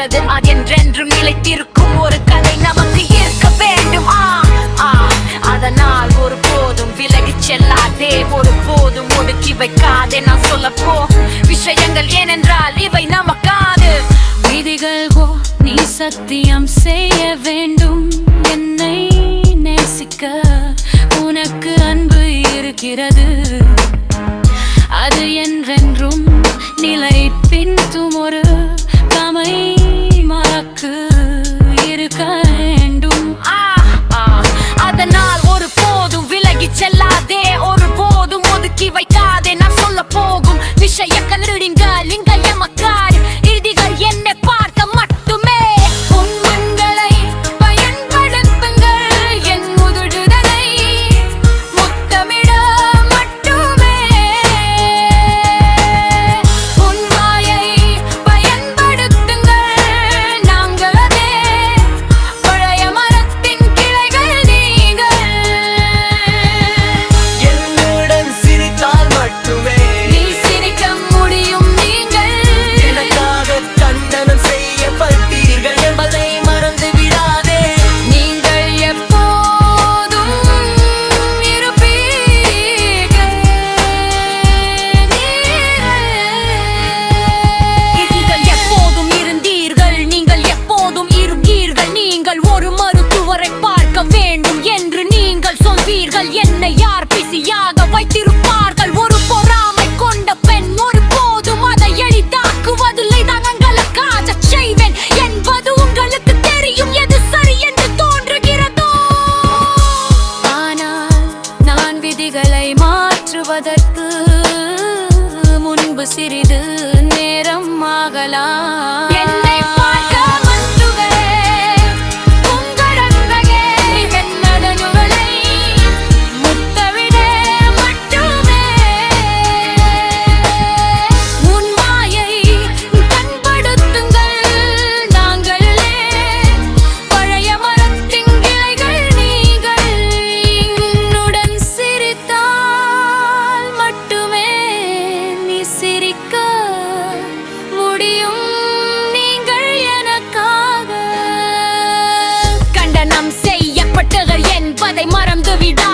போனது அது என்றென்றும் நிலைத்திருக்கும் ஒரு கதை நமக்கு இருக்க வேண்டும். அதனால் ஒரு போதும் விலகிச் செல்லாதே, ஒரு போதும் ஒடுக்கி வைக்காதே. நான் சொல்லப்போ விஷயங்கள் ஏனென்றால் இவை நமக்காது. விதிகள் நீ சத்தியம் செய்ய வேண்டும், என்னை நேசிக்க உனக்கு அன்பு இருக்கிறது. அது என்றென்றும் நிலை பின்தும் ஒரு கமை மறக்கு இருக்க வேண்டும். அதனால் ஒரு போதும் விலகி செல்லாதே, ஒரு போதும் ஒதுக்கி வைக்காதே. நான் சொல்ல போகும் விஷயங்கள் இங்க எமக்கார் இறுதிகள் என்னை பார்க்க மட்டுமே. உண்மங்களை பயன்படுத்துங்கள், என் முதுடுதலை முத்தமிட மட்டுமே. உண்மையை பயன்படுத்துங்கள், நாங்களே பழைய மரத்தின் கிளைகள். நீங்கள் என்னுடன் சிரித்தால் மட்டுமே நீ சிரிக்க முடியும். நீங்கள் எனக்காக கண்டனம் செய்யப்பட்டீர்கள் என்பதை மறந்து விடாதே. நீங்கள் எப்போதும் இருப்பீர்கள். நீங்கள் எப்போதும் இருந்தீர்கள், நீங்கள் எப்போதும் இருக்கீர்கள். நீங்கள் ஒரு மருத்துவரை பார்க்க வேண்டும் என்று நீங்கள் சொல்வீர்கள். என்னை யார் பிஸியாக வைத்திருப்பார்கள்? ஒரு பொறாமை கொண்ட பெண் ஒரு போதும் அதை எளிதாக்குவதில்லை. தங்களுக்காக செய்வேன் என்பது உங்களுக்கு தெரியும். எது சரி என்று தோன்றுகிறதோ, ஆனால் நான் விதிகளை மாற்றுவதற்கு முன்பு சிறிது நேரம் ஆகலாம். என்னை பார்க்க வந்துகளே, உங்கள் அழகே என் மனதுகளை முத்தமிட மட்டுமே. உன் மாயை பண்படுத்துங்கள், நாங்களே பழைய மரத்தின் கிளைகள். நீங்கள் என்னுடன் சிரித்தால் மட்டுமே நீ சிரிக்க முடியும். நீங்கள் எனக்காக கண்டனம் செய்யப்பட்டவர் என்பதை மறந்து விடா.